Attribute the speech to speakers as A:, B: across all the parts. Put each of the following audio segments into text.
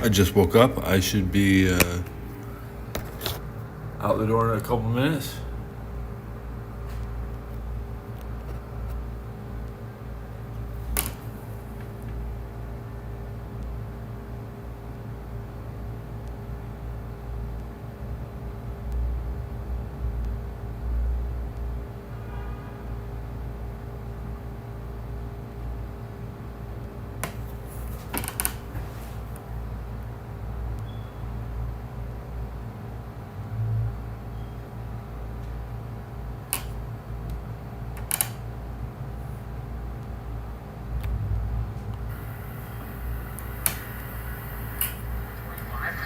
A: I just woke up. I should be
B: out the door in a couple minutes.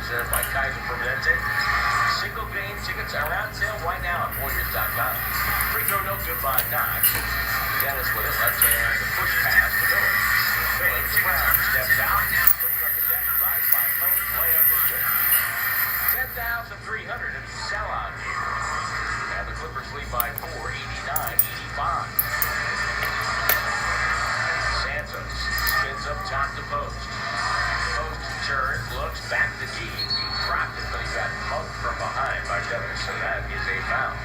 C: Presented by Kaiser Permanente. Single game tickets are on sale right now at Warriors.com. Free throw no good by Knox. Dennis with it, left hand, the push pass to Miller. Phillips, Brown steps out, puts it on the deck, drives by post, layup is good. 10,300 at the sellout here. And the Clippers lead by 4, 89-85. Santos spins up top to post. Post turns, looks back to D. He dropped it, but he got mugged from behind by Dennis, so that is a foul.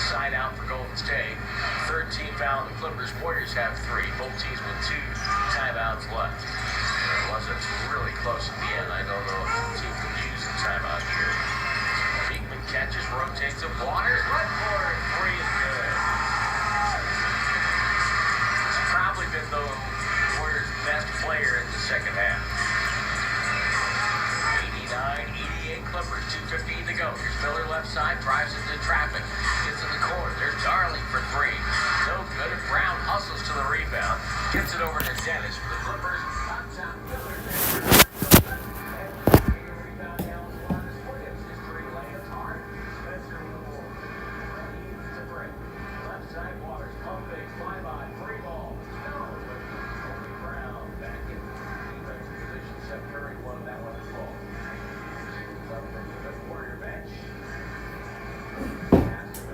C: Side out for Golden State. Third team foul on the Clippers. Warriors have 3. Both teams with 2 timeouts left. It wasn't really close at the end. I don't know if the team could use a timeout here. Beekman catches, rotates it. Waters, right corner, 3 is good. It's probably been the Warriors' best player in the second half. 89-88 Clippers, 2:15 to go. Here's Miller left side, drives into traffic. Gets in the corner. There's Darling for 3. No good. Brown hustles to the rebound. Gets it over to Dennis for the Clippers.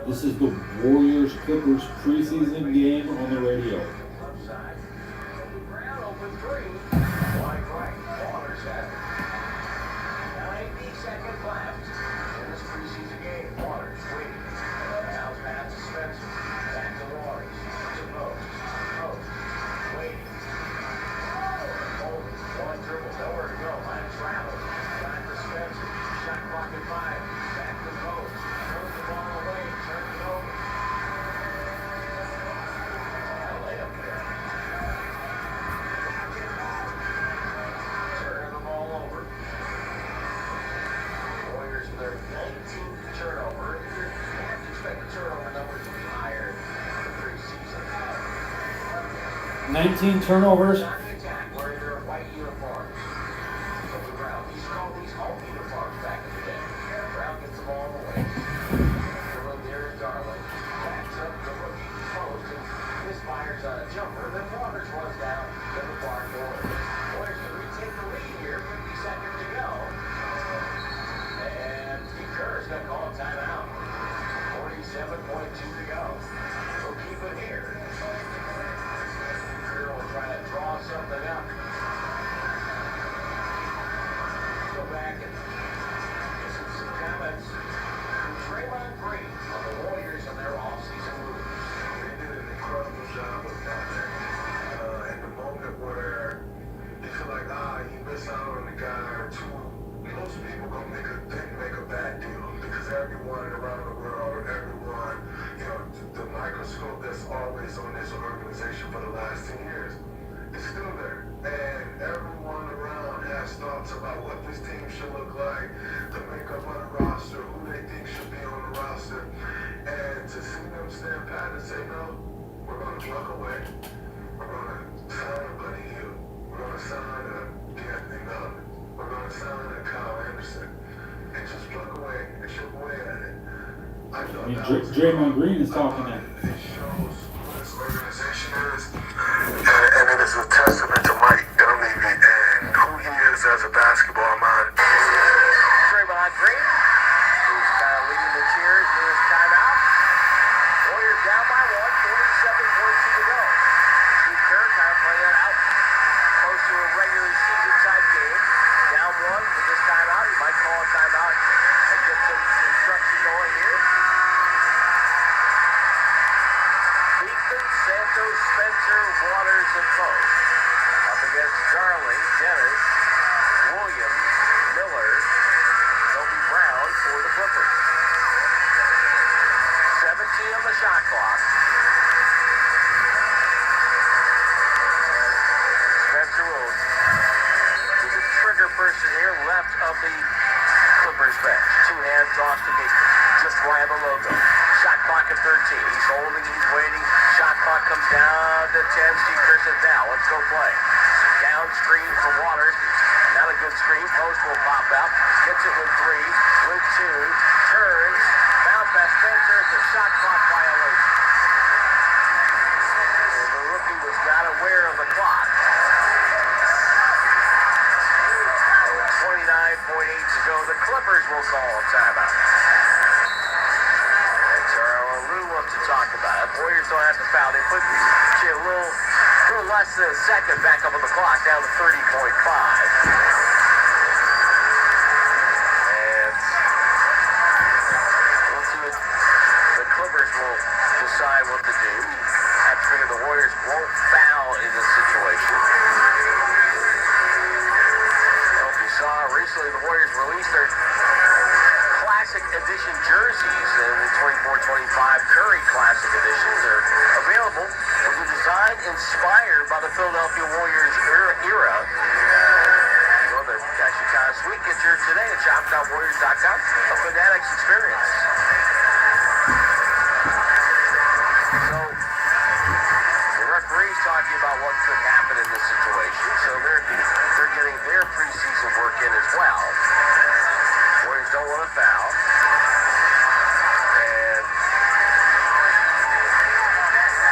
A: This is the Warriors-Clippers preseason game on the radio.
C: Brown open 3. Wide right. Waters has it. 90 seconds left in this preseason game. Waters waiting. Now pass to Spencer. Back to Waters. To Post. Post. Waiting. Holding. One dribble. Nowhere to go. Line travel. Time for Spencer. Shot clock at 5. Back to Post. Throws the ball away. Turns it over. Layup there. Turning the ball over. Warriors in their 19th turnover. You have to expect the turnover numbers to be higher in the preseason.
A: 19 turnovers.
C: On the attack, wearing their white uniforms. Kobe Brown. These called these home uniforms back in the day. Brown gets the ball away. Dribbling there is Darling. Backs up the rookie. Post and misfires on a jumper. Then Waters runs down to the far corner. Warriors to retake the lead here. 50 seconds to go. And Steve Kerr's going to call a timeout. 47.2 to go. We'll keep it here. Kerr will try to draw something up. Go back and listen to some comments from Draymond Green on the Warriors and their offseason moves.
D: They did an incredible job of nothing. In the moment where you feel like, you miss out on a guy or two, most people gonna make a bad deal because everyone around the world, everyone, the microscope that's always on this organization for the last 10 years is still there. And everyone around has thoughts about what this team should look like, the makeup of the roster, who they think should be on the roster. And to see them stand pat and say, no, we're going to walk away. We're going to sign a Buddy Hield. We're going to sign a D'Anthony Melton. We're going to sign a Kyle Anderson. And just plug away and chip away at it. I thought that was
A: Draymond Green is talking that.
D: It shows who this organization is. And it is a testament to Mike Dunleavy and who he is as a
C: Houston, Santos, Spencer, Waters, and Pope. Up against Darling, Dennis, Williams, Miller, Kobe Brown for the Clippers. 17 on the shot clock. Spencer Rhodes is the trigger person here, left of the Clippers bench. Two hands off to Meeker. Just wide of the logo. Shot clock at 13. He's holding, he's waiting. Shot clock comes down to 10. Steve Kerr says, now, let's go play. Downstream from Waters. Not a good screen. Post will pop out. Gets it with 3, with 2. Turns. Bounce past Spencer. It's a shot clock violation. And the rookie was not aware of the clock. 29.8 to go. The Clippers will call a timeout. And Charles Lou wants to talk about it. Warriors don't have to foul. They put a little less than a second back up on the clock, down to 30.5. And we'll see what the Clippers will decide what to do. I figure the Warriors won't foul in this situation. Saw recently the Warriors released their Classic Edition jerseys, and the 24-25 Curry Classic Editions are available with a design inspired by the Philadelphia Warriors era. Well, they're actually kind of sweet. Get yours today at shop.warriors.com. A Fanatics experience. So, the referee's talking about what could happen in this situation, so they're getting their preseason work in as well. Warriors don't want to foul. And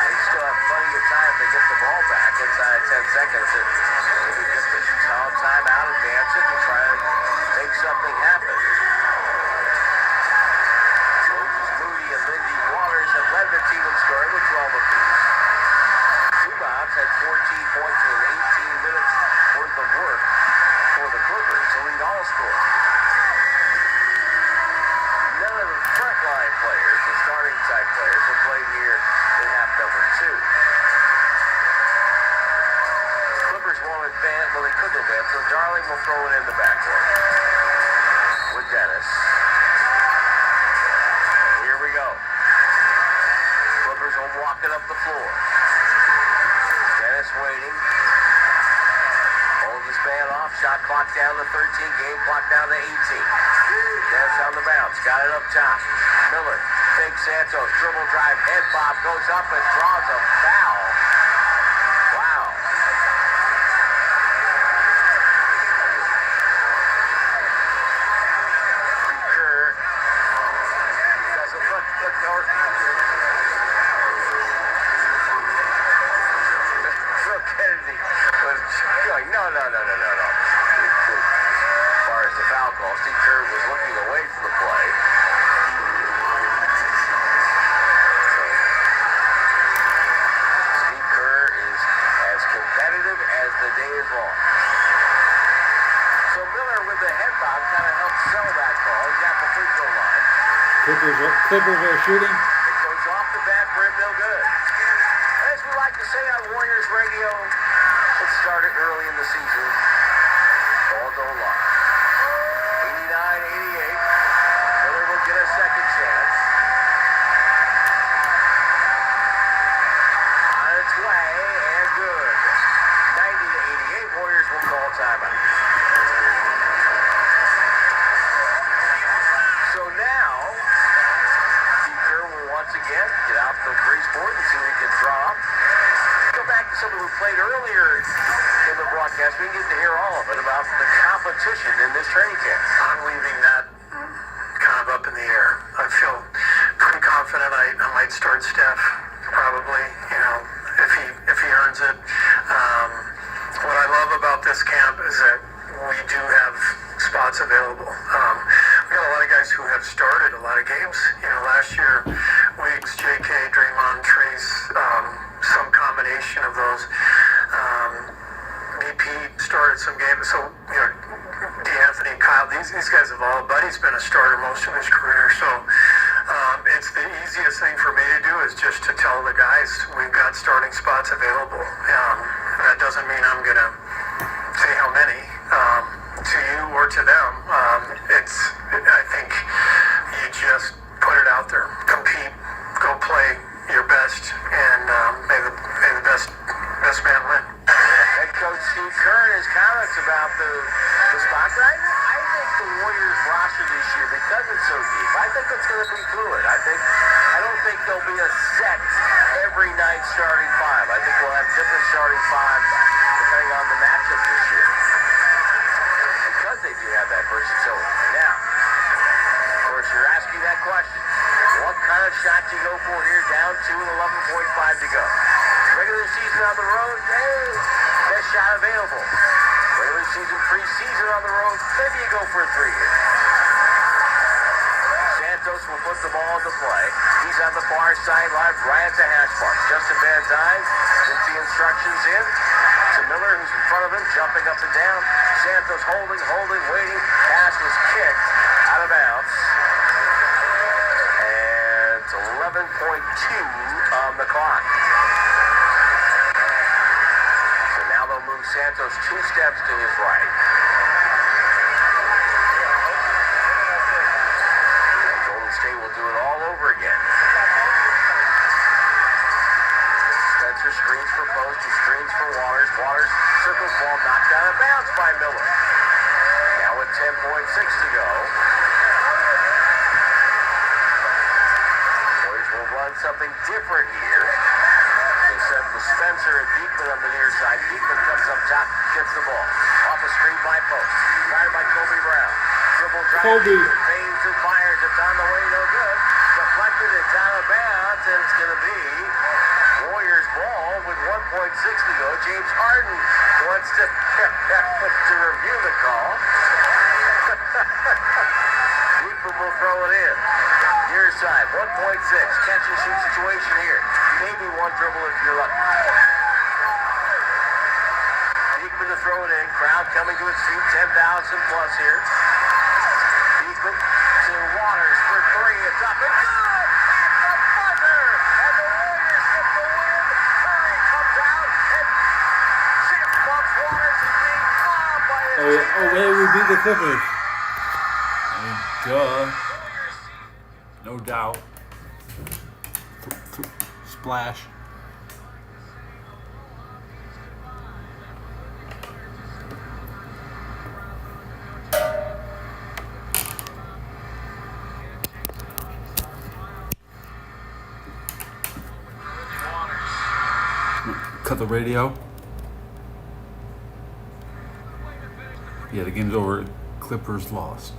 C: they still have plenty of time to get the ball back inside 10 seconds to maybe get the timeout, advance it, and try to make something happen. Moses Moody and Lindy Waters have led the team in scoring with 12 apiece. Zubats had 14 points in 18 minutes worth of work for the Clippers to lead all scorers. None of the frontline players, the starting type players, have played here in half number 2. Clippers won't advance, well, they couldn't advance, so Darling will throw it in the backcourt with Dennis. Here we go. Clippers will walk it up the floor. Dennis waiting. Holds his man off. Shot clock down to 13. Game clock down to 18. Dennis on the bounce. Got it up top. Miller. Fake Santos. Dribble drive. Head bob. Goes up and draws a foul. Wow. Kerr doesn't look Kennedy was going, no. As far as the foul call, Steve Kerr was looking away from the play. Steve Kerr is as competitive as the day is long. So Miller with the head bob kind of helped sell that call. He got the free throw line.
A: Clippers are shooting.
C: It goes off the bat for him, no good. As we like to say on Warriors Radio, it started early in the season. All go long. 89-88. Miller will get a second chance. On its way, and good. 90-88. Warriors will call timeout. So now, Steve Kerr will once again get out the grease board and see what he can draw up. Go back to something we played earlier in the broadcast. We didn't get to hear all of it about the competition in this training camp.
E: I'm leaving that kind of up in the air. I feel pretty confident I might start Steph, probably, if he earns it. What I love about this camp is that we do have spots available. We got a lot of guys who have started a lot of games. Last year, Wiggs, JK, Draymond, Trace, some combination of those. BP started some games, so D'Anthony, Kyle, these guys have all. Buddy's been a starter most of his career, so it's the easiest thing for me to do is just to tell the guys we've got starting spots available. That doesn't mean I'm going to say how many to you or to them. I think you just put it out there, compete, go play your best, and may the best man win.
C: Head coach Steve Kerr and his comments about the spot. I think the Warriors roster this year, because it's so deep, I think it's going to be fluid. I don't think there'll be a set every night starting five. I think we'll have different starting fives depending on the matchup this year, because they do have that versatility. Now, of course, you're asking that question. What kind of shot do you go for here, down 2 and 11.5 to go? Regular season on the road, hey, best shot available. Regular season, preseason on the road, maybe you go for a 3 here. Santos will put the ball into play. He's on the far sideline, right at the hash mark. Justin Van Dyne gets the instructions in to Miller, who's in front of him, jumping up and down. Santos holding, waiting. Pass was kicked out of bounds. And it's 11.2 on the clock. So now they'll move Santos 2 steps to his right. And Golden State will do it all over again. Spencer screens for Post, he screens for Waters. Waters circles ball, knocked out of bounds by Miller. Now with 10.6 to go. Warriors will run something different here. They set with Spencer and Beekman on the near side. Beekman comes up top, gets the ball. Off a screen by Post. Fired by Kobe Brown. Dribble drive.
A: Kobe.
C: Fades and fires. It's on the way, no good. Deflected, it's out of bounds, and it's going to be Warriors ball with 1.6 to go. James Harden wants to review the call. Beekman will throw it in. Near side, 1.6. Catch and shoot situation here. Maybe one dribble if you're lucky. Beekman to throw it in. Crowd coming to its feet. 10,000 plus here. Beekman to Waters for 3. It's up and good! At the buzzer! And the Warriors get the win. Curry comes out and chip bumps Waters is being bombed by his
B: Hey, we beat the Clippers. I mean, duh. No doubt. Splash. Cut the radio. Yeah, the game's over. Clippers lost.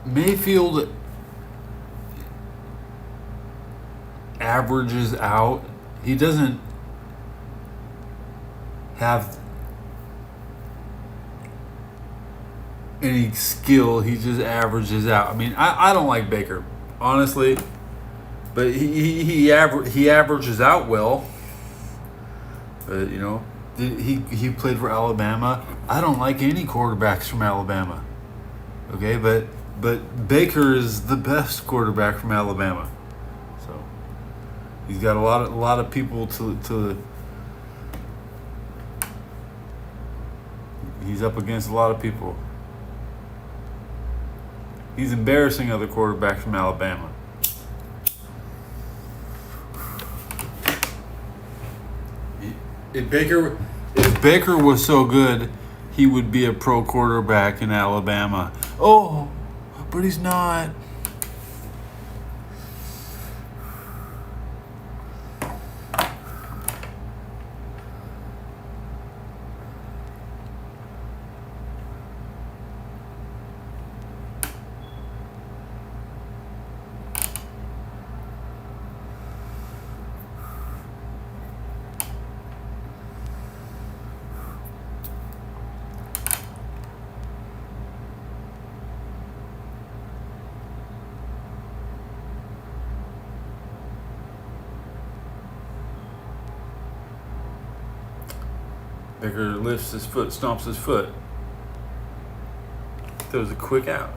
B: Mayfield averages out. He doesn't have any skill. He just averages out. I mean, I don't like Baker, honestly, but he averages out well. But you know, he played for Alabama. I don't like any quarterbacks from Alabama. Okay, but Baker is the best quarterback from Alabama. So he's got a lot of people to he's up against a lot of people. He's embarrassing other quarterbacks from Alabama. If Baker was so good, he would be a pro quarterback in Alabama. Oh, but he's not. Baker lifts his foot, stomps his foot. Throws a quick out.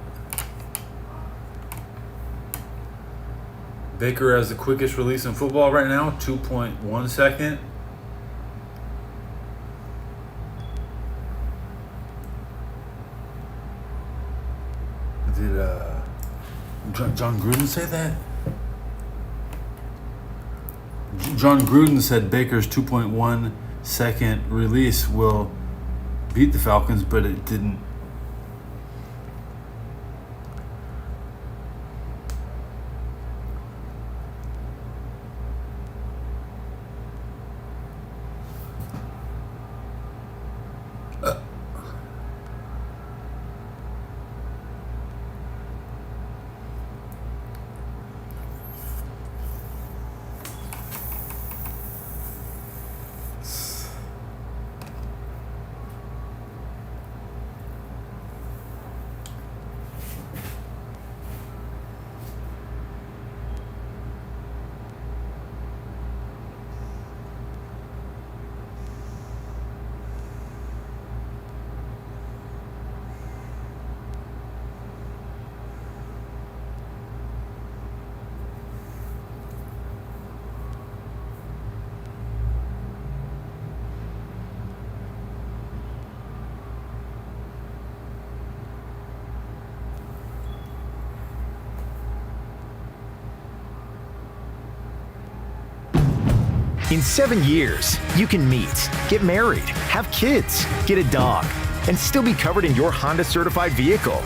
B: Baker has the quickest release in football right now, 2.1 second. Did John Gruden say that? John Gruden said Baker's 2.1 second release will beat the Falcons, but it didn't.
F: In 7 years, you can meet, get married, have kids, get a dog, and still be covered in your Honda certified vehicle.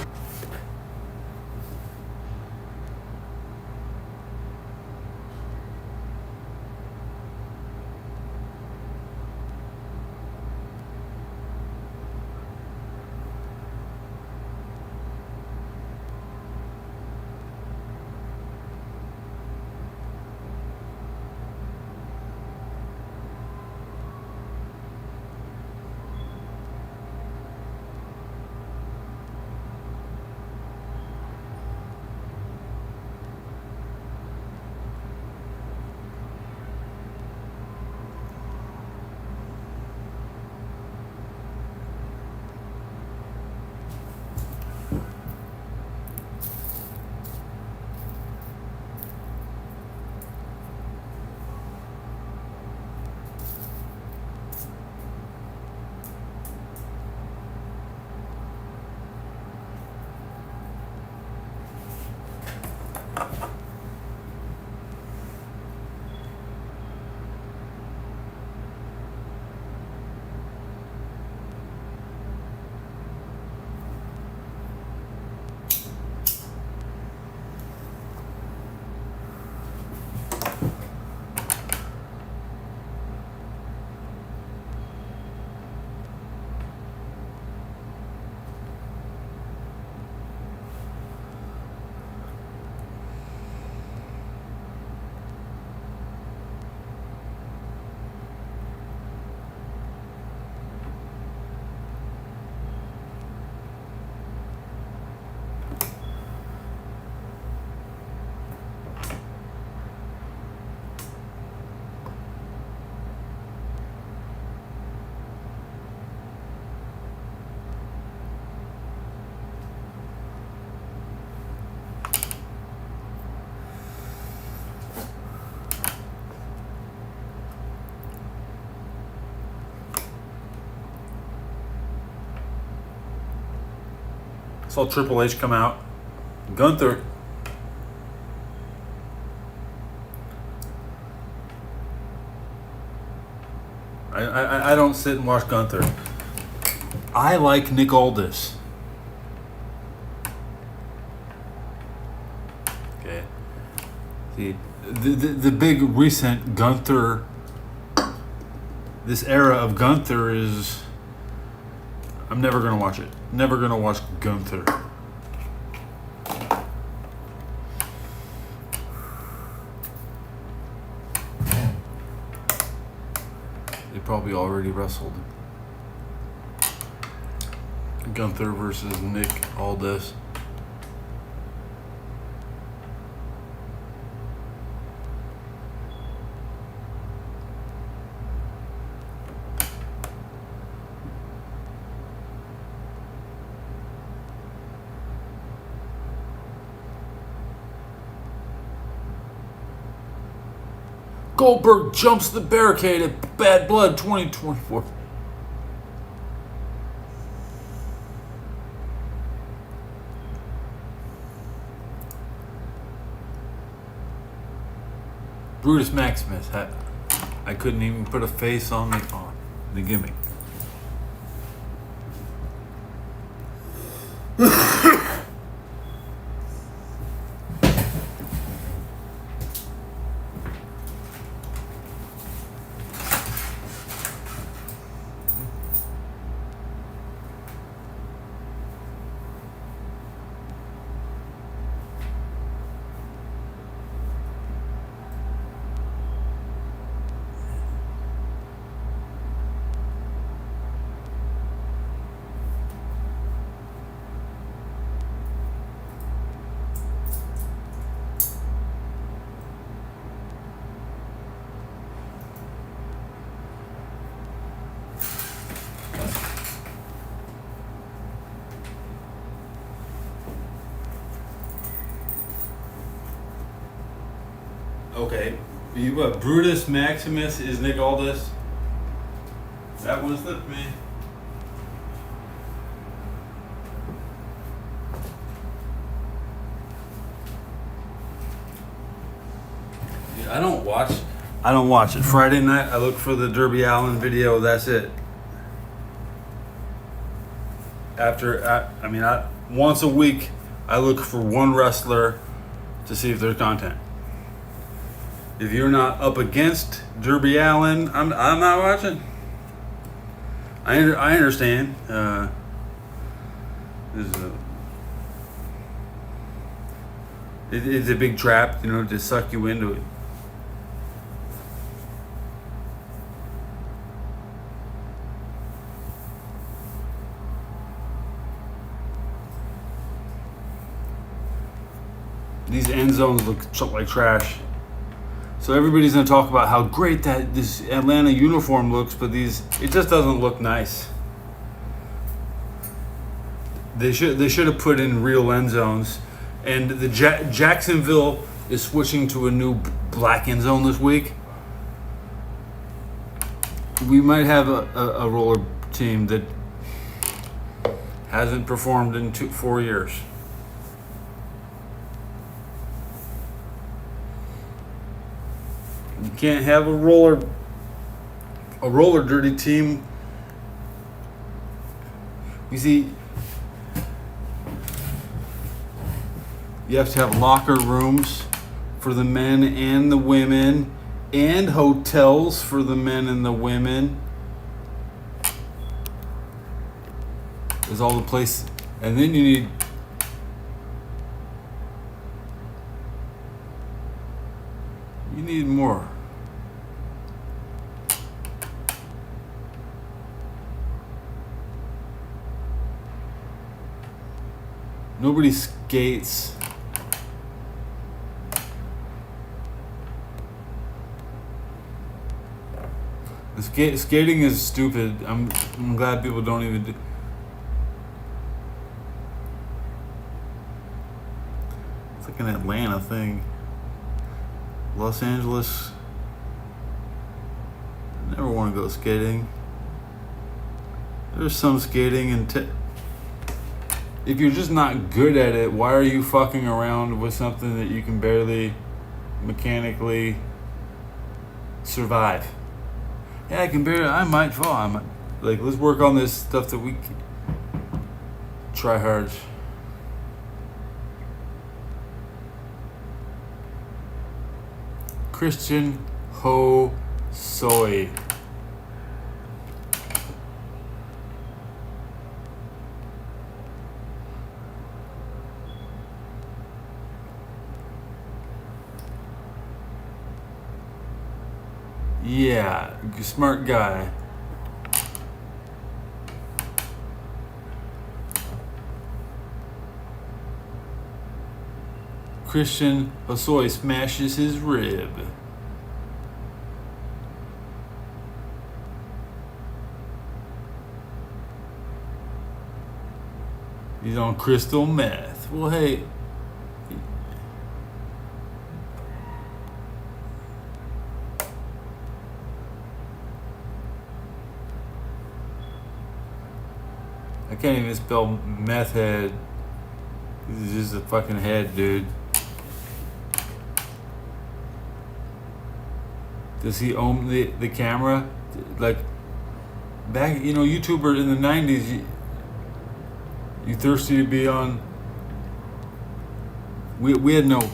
B: Saw Triple H come out. Gunther. I don't sit and watch Gunther. I like Nick Aldis. Okay. The big recent Gunther, this era of Gunther is, I'm never going to watch it. Never going to watch Gunther. They probably already wrestled. Gunther versus Nick Aldis. Goldberg jumps the barricade at Bad Blood 2024. Brutus Maximus. I couldn't even put a face on the gimmick. Okay, what? Brutus Maximus is Nick Aldis. That one slipped me. Yeah, I don't watch it. Friday night, I look for the Darby Allin video. That's it. Once a week, I look for one wrestler to see if there's content. If you're not up against Darby Allin, I'm not watching. I understand. It's a big trap, to suck you into it. These end zones look like trash. So everybody's going to talk about how great that this Atlanta uniform looks, but it just doesn't look nice. They should have put in real end zones, and the Jacksonville is switching to a new black end zone this week. We might have a roller team that hasn't performed in 4 years. You can't have a roller dirty team. You see, you have to have locker rooms for the men and the women, and hotels for the men and the women. There's all the place, and then you need more. Nobody skates. Skating is stupid. I'm glad people don't even do. It's like an Atlanta thing. Los Angeles. I never want to go skating. There's some skating and if you're just not good at it, why are you fucking around with something that you can barely mechanically survive? Yeah, I might fall. Let's work on this stuff that we try hard. Christian Hosoi. Yeah, smart guy. Christian Hosoi smashes his rib. He's on crystal meth. Well, hey. can't even spell meth head. He's just a fucking head, dude. Does he own the camera? Like, back, YouTuber in the 90s, you thirsty to be on? We had no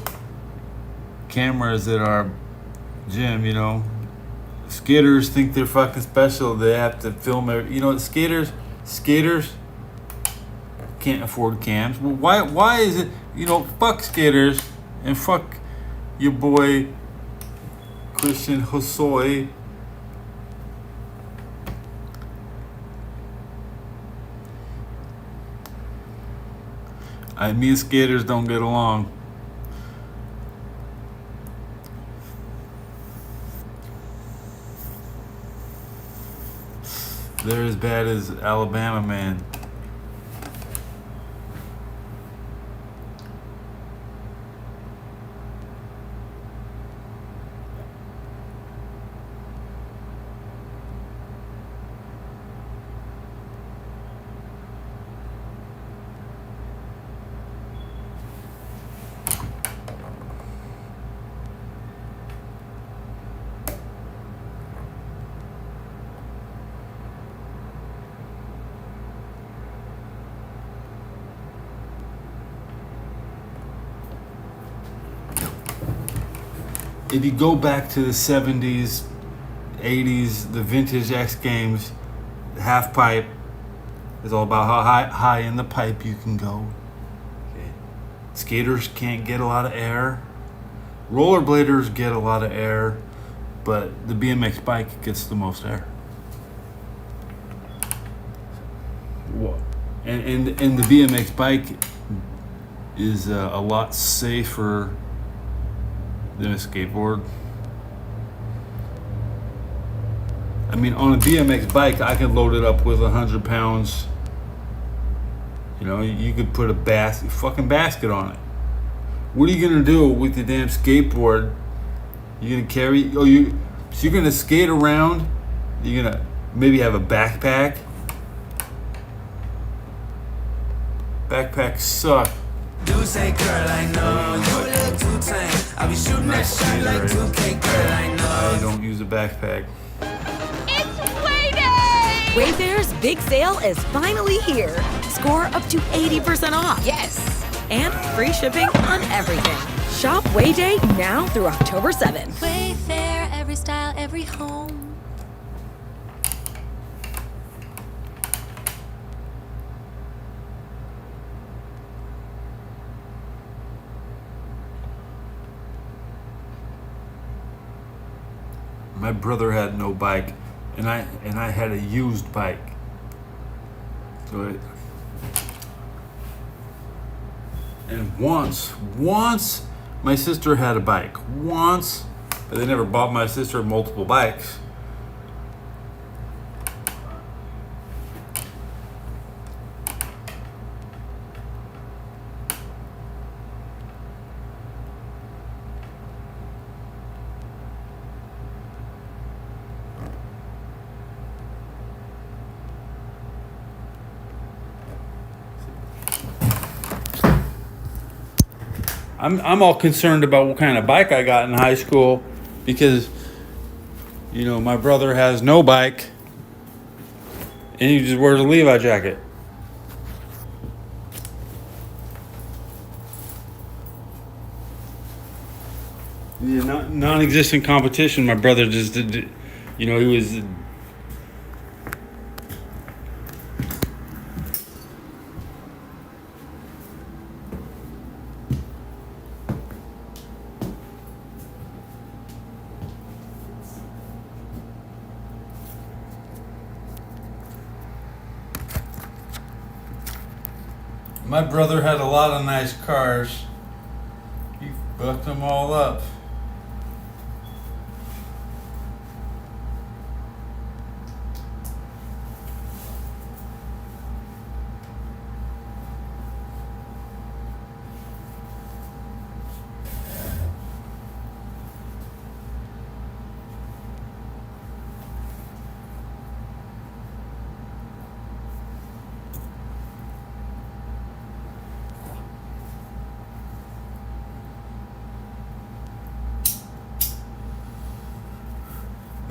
B: cameras at our gym, Skaters think they're fucking special. They have to film skaters can't afford cams. Well, why is it, fuck skaters and fuck your boy Christian Hosoi. Me and skaters don't get along. They're as bad as Alabama man. If you go back to the 70s, 80s, the vintage X Games, half pipe is all about how high in the pipe you can go. Okay. Skaters can't get a lot of air. Rollerbladers get a lot of air, but the BMX bike gets the most air. And the BMX bike is a lot safer than a skateboard. I mean, on a BMX bike, I can load it up with 100 pounds. You could put a fucking basket on it. What are you gonna do with the damn skateboard? You gonna carry? So you're gonna skate around? You're gonna maybe have a backpack? Backpacks suck.
G: Do say, girl, I know you a little too tame. I'll be shooting that shot like 2K, girl, I know.
B: I don't use a backpack.
H: It's Wayday! Wayfair's big sale is finally here. Score up to 80% off. Yes! And free shipping on everything. Shop Wayday now through October 7th.
I: Wayfair, every style, every home.
B: My brother had no bike, and I had a used bike. And once my sister had a bike. Once, but they never bought my sister multiple bikes. I'm all concerned about what kind of bike I got in high school because, my brother has no bike and he just wears a Levi jacket. Yeah, non-existent competition. My brother just did, he was. My brother had a lot of nice cars. He fucked them all up.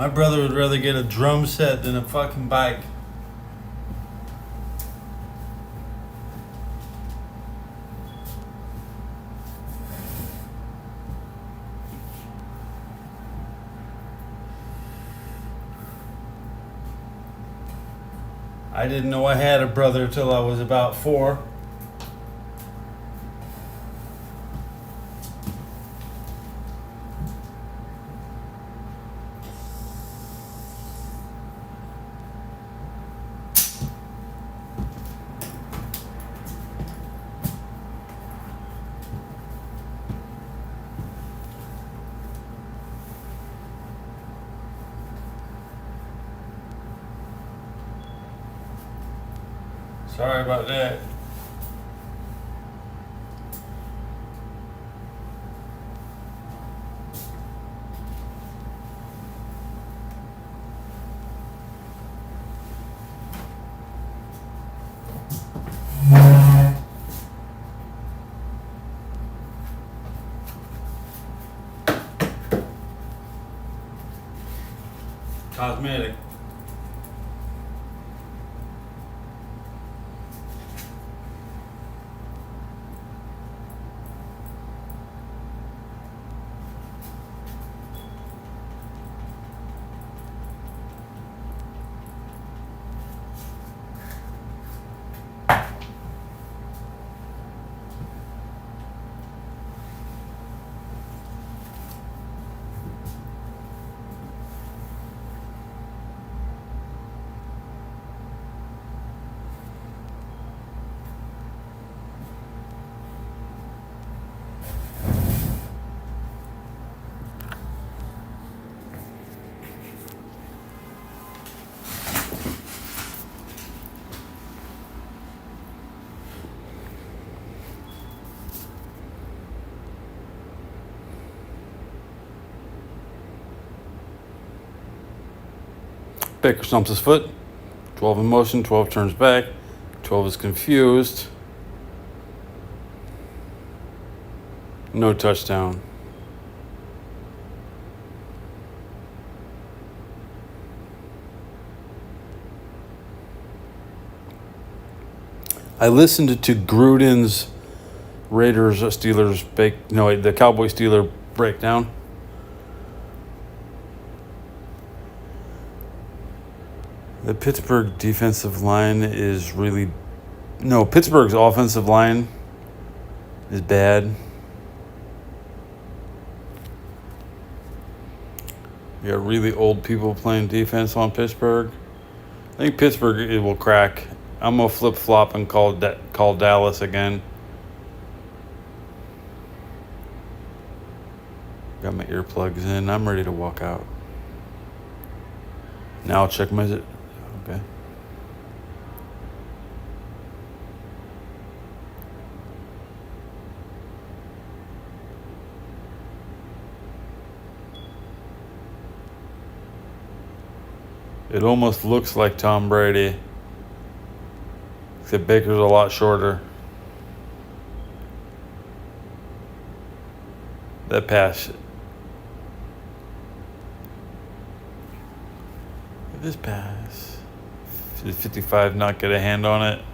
J: My brother would rather get a drum set than a fucking bike. I didn't know I had a brother till I was about 4. Sorry about that. Cosmetic. Baker stumps his foot. 12 in motion, 12 turns back. 12 is confused. No touchdown. I listened to Gruden's Raiders Steelers the Cowboy Steeler breakdown. The Pittsburgh defensive line is Pittsburgh's offensive line is bad. You got really old people playing defense on Pittsburgh. I think Pittsburgh will crack. I'm going to flip-flop and call Dallas again. Got my earplugs in. I'm ready to walk out. Now I'll check my... Okay. It almost looks like Tom Brady, except Baker's a lot shorter. That pass. This pass. Did 55 not get a hand on it?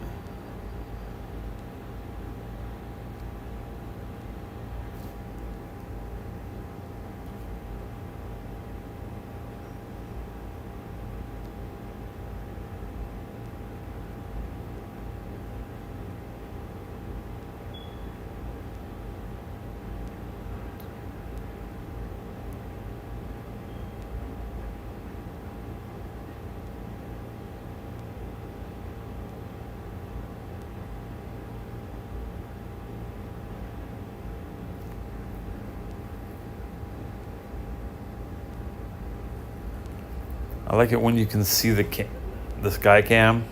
J: I like it when you can see the sky cam.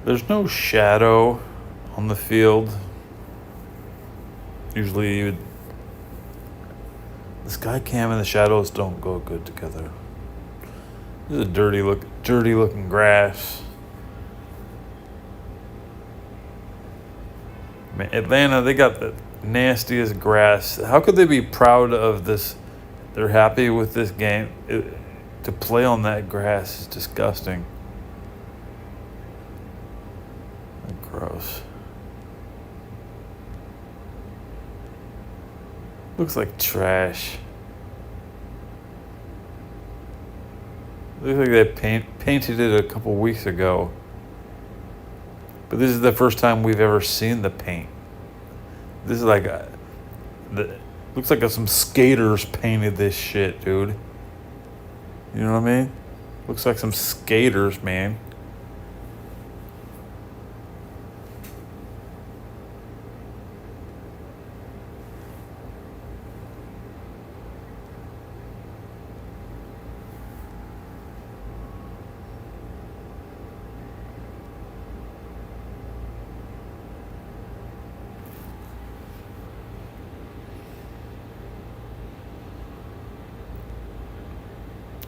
J: There's no shadow on the field. Usually the sky cam and the shadows don't go good together. This is a dirty looking grass. Man, Atlanta, they got the nastiest grass. How could they be proud of this? They're happy with this game. To play on that grass is disgusting. Gross. Looks like trash. Looks like they painted it a couple weeks ago. But this is the first time we've ever seen the paint. This is like looks like some skaters painted this shit, dude. You know what I mean? Looks like some skaters, man.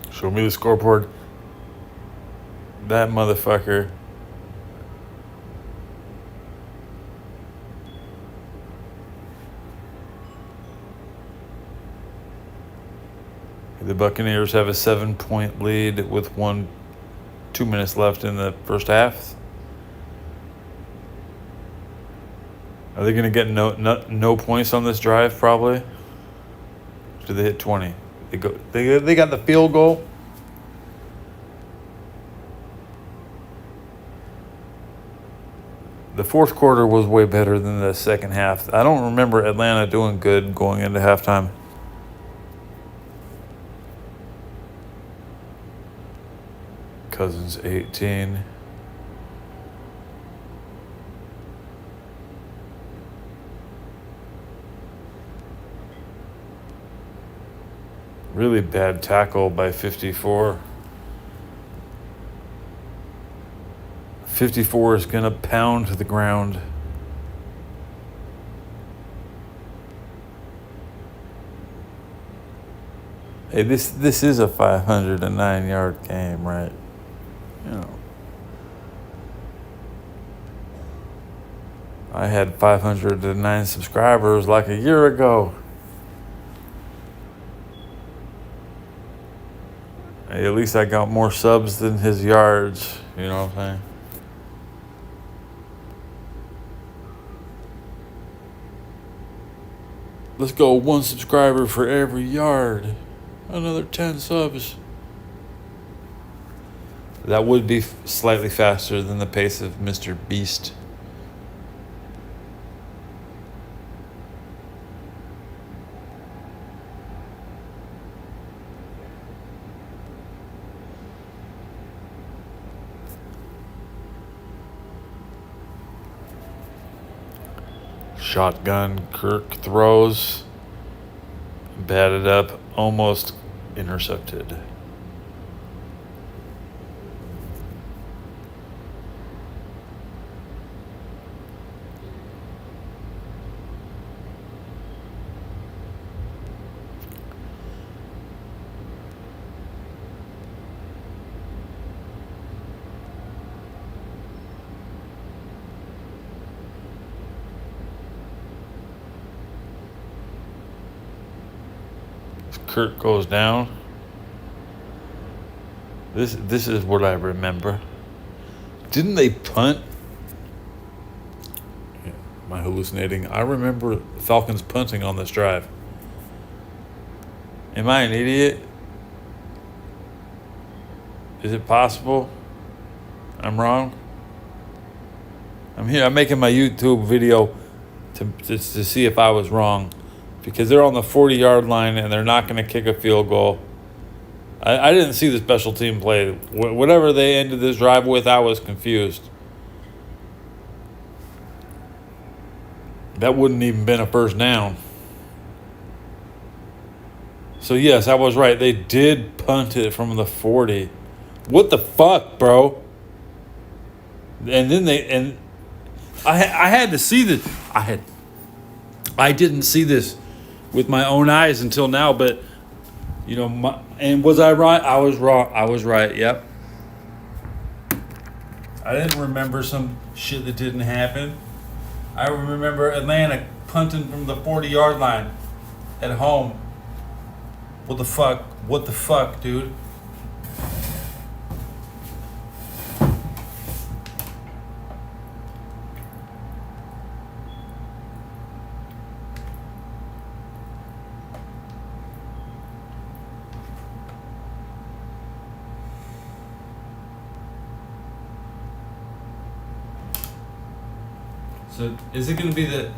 J: Show me the scoreboard. That motherfucker. The Buccaneers have a 7-point lead with 2 minutes left in the first half. Are they going to get no points on this drive? Probably. Do they hit 20? They got the field goal. The fourth quarter was way better than the second half. I don't remember Atlanta doing good going into halftime. Cousins 18. Really bad tackle by 54. 54 is going to pound the ground. Hey, this is a 509-yard game, right? You know. I had 509 subscribers like a year ago. Hey, at least I got more subs than his yards. You know what I'm saying? Let's go 1 subscriber for every yard. Another 10 subs. That would be slightly faster than the pace of Mr. Beast. Shotgun, Kirk throws. Batted up, almost intercepted. Kirk goes down. This is what I remember. Didn't they punt? Yeah, am I hallucinating? I remember the Falcons punting on this drive. Am I an idiot? Is it possible? I'm wrong. I'm here. I'm making my YouTube video to see if I was wrong. Because they're on the 40-yard line and they're not going to kick a field goal. I didn't see the special team play. Whatever they ended this drive with, I was confused. That wouldn't even been a first down. So yes, I was right. They did punt it from the 40. What the fuck, bro? And then I had to see this. I didn't see this with my own eyes until now, but you know, and was I right? I was wrong. I was right. Yep. I didn't remember some shit that didn't happen. I remember Atlanta punting from the 40-yard line at home. What the fuck? What the fuck, dude? So is it going to be the?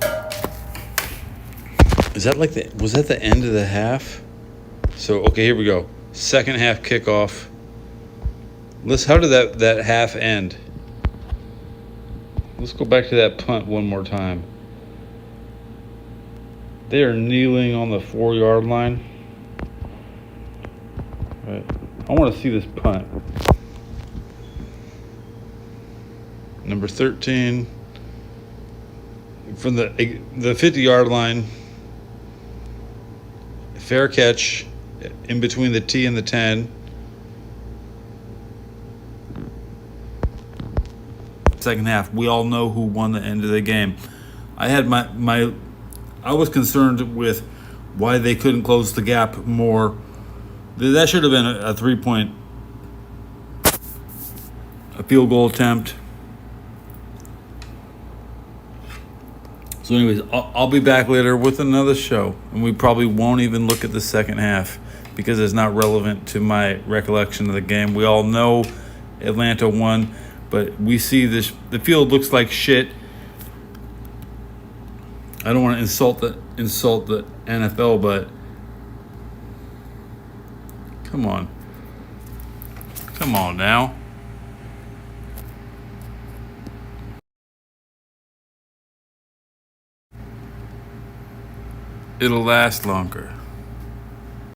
J: Is that like the? Was that the end of the half? So okay, here we go. Second half kickoff. How did that half end? Let's go back to that punt one more time. They are kneeling on the 4-yard line. Right. I want to see this punt. Number 13 from the 50-yard line. Fair catch in between the T and the 10. Second half, we all know who won the end of the game. I had I was concerned with why they couldn't close the gap more. That should have been a 3-point, a field goal attempt. So anyways, I'll be back later with another show, and we probably won't even look at the second half because it's not relevant to my recollection of the game. We all know Atlanta won, but we see this. The field looks like shit. I don't want to insult the NFL, but come on now. It'll last longer.